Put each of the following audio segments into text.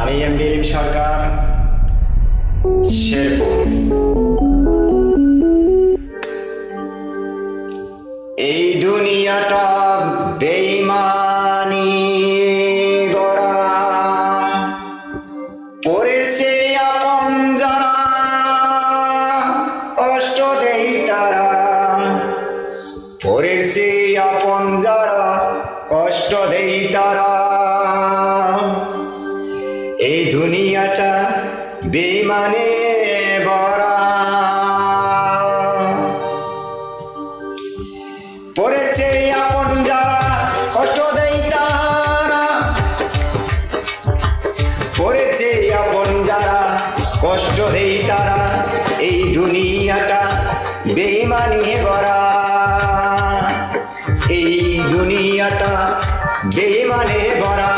আমি এমডি সরকার, শেরপুর। এই দুনিয়াটা বেঈমানি গড়া, পরের চেয়ে আপন যারা কষ্ট দেই তারা, পরের চেয়ে আপন যারা কষ্ট দেই তারা। এই দুনিয়াটা বেঈমানে ভরা, পরের চেয়ে আপন যারা কষ্ট দেই তারা, পরের চেয়ে আপন যারা কষ্ট দেই তারা। এই দুনিয়াটা বেঈমানে ভরা, এই দুনিয়াটা বেঈমানে ভরা।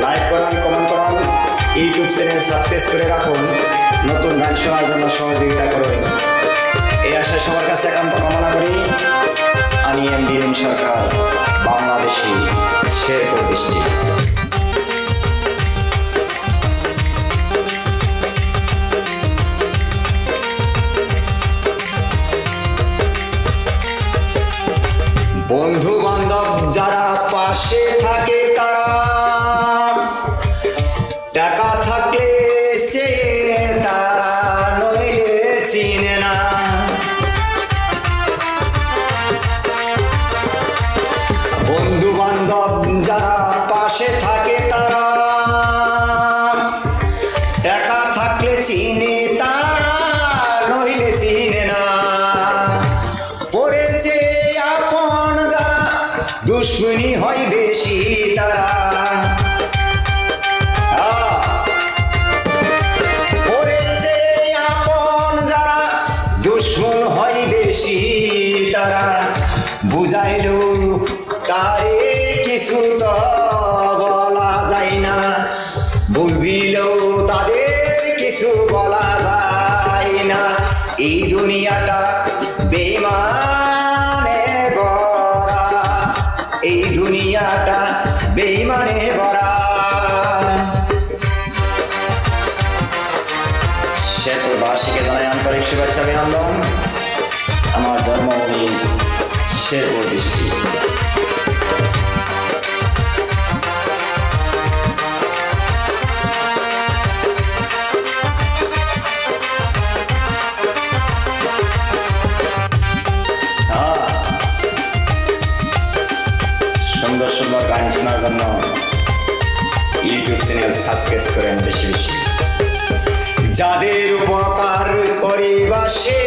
লাইক করান, কমেন্ট করান, ইউটিউব চ্যানেল সাবস্ক্রাইব করে রাখুন, নতুন গান শোনার জন্য সহযোগিতা করুন। এই আশায় সবার কাছে একান্ত কামনা করি। আমি এমডি সরকার, বাংলাদেশি, শেরপুর ডিস্ট্রিক্ট। বন্ধু বান্ধব যারা পাশে থাকে তারা, টাকা থাকলে সে তারা, নইলে চিনে না। বন্ধু বান্ধব যারা পাশে থাকে তারা, টাকা থাকলে চিনে তারা, নইলে চিনে না। পরের চেয়ে আপন যারা দুশ্মনী হয় বেশি তারা, পরের চেয়ে আপন যারা দুশ্মন হয় বেশি তারা। বুঝাইলেও তারে কিছু তো বলা যায় না, বুঝিলেও তাদের কিছু বলা যায় না। এই দুনিয়াটা বেঈমানে ভরা, এই দুনিয়াটা বেঈমানে ভরা। শেরপুরবাসীকে জানাই আন্তরিক শুভেচ্ছা অভিনন্দন। আমার জন্মভূমি শেরপুর ডিস্ট্রিক্ট। সুন্দর সুন্দর গান শোনার জন্য ইউটিউব চ্যানেল সাবস্ক্রাইব করেন বেশি বেশি। যাদের উপকার করিবা সে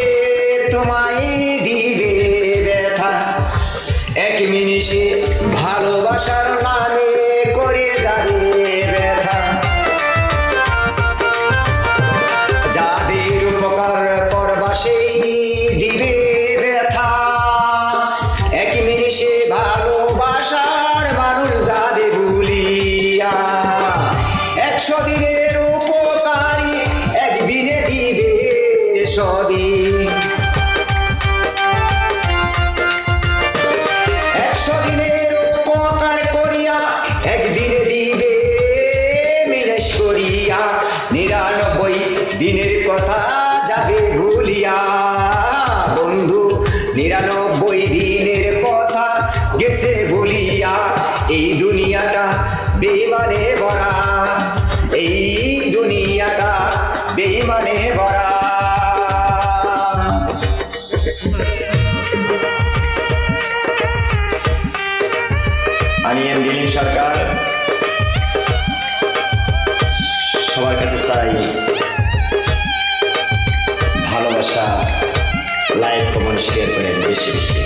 তোমায় দিবে ব্যথা, এক মিনিটে ভালোবাসার নামে করে যাবে ব্যথা। যাদের উপকার করবা সেই দিবে ব্যথা, এক মিনিটে ভালোবাসার মানুষ যাবে ভুলিয়া। 100 দিনের উপকারী একদিনে দিবে সবই, 100 দিনের উপকার করিয়া একদিনে দিবে মিলেশ করিয়া। 99 দিনের কথা যাবে ভুলিয়া। বন্ধু 99 দিনের কথা গেছে ভুলিয়া। এই দুনিয়াটা বেঈমানে ভরা, এই দুনিয়াটা বেঈমানে ভরা। আমি এমডি সরকার, সবার কাছে চাই ভালোবাসা, লাইক কমেন্ট শেয়ার করেন বেশি বেশি।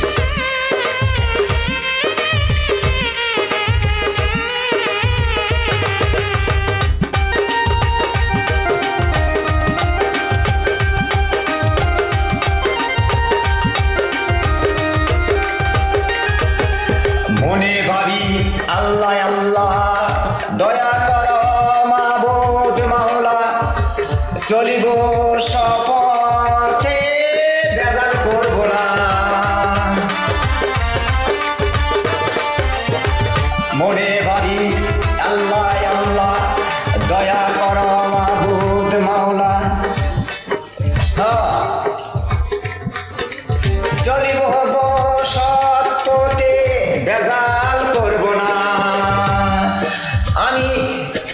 মনে ভাবি আল্লাহ আল্লাহ, দয়া কর মাবুদ মাওলা, চলিব শপথে বেজার করব না। মনে ভাবি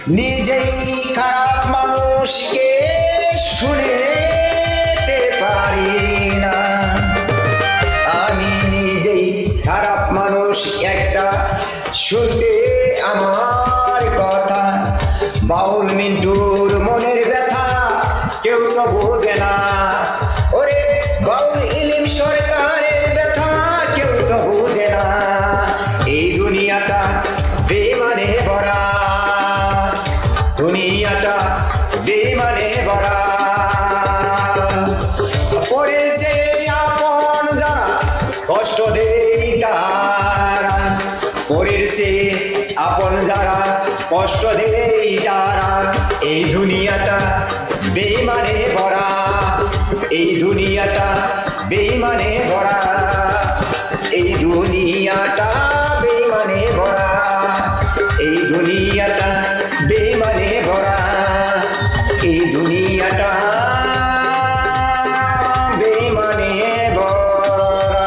নিজেই খারাপ মানুষকে শুনেতে পারি না। আমি নিজেই খারাপ মানুষ একটা, শুনতে আমার কথা। বাউল মিন্টুর মনের ব্যথা কেউ তো বোঝে না। ওরে বাউল ইলিম সরকারের ব্যথা কেউ তো বোঝে না। এই দুনিয়াটা বেমানে ভরা, দুনিয়াটা বেমানে ভরা। পরের যে আপন যারা কষ্ট দেই তারা, পরের যে আপন যারা কষ্ট দেই তারা। এই দুনিয়াটা বেমানে ভরা, এই দুনিয়াটা বেমানে ভরা, এই দুনিয়াটা বেমানে ভরা, এই দুনিয়াটা বেমানে ভরা, এই দুনিয়াটা বেমানে ভরা।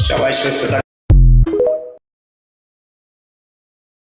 সবাই সুস্থ থাকুন।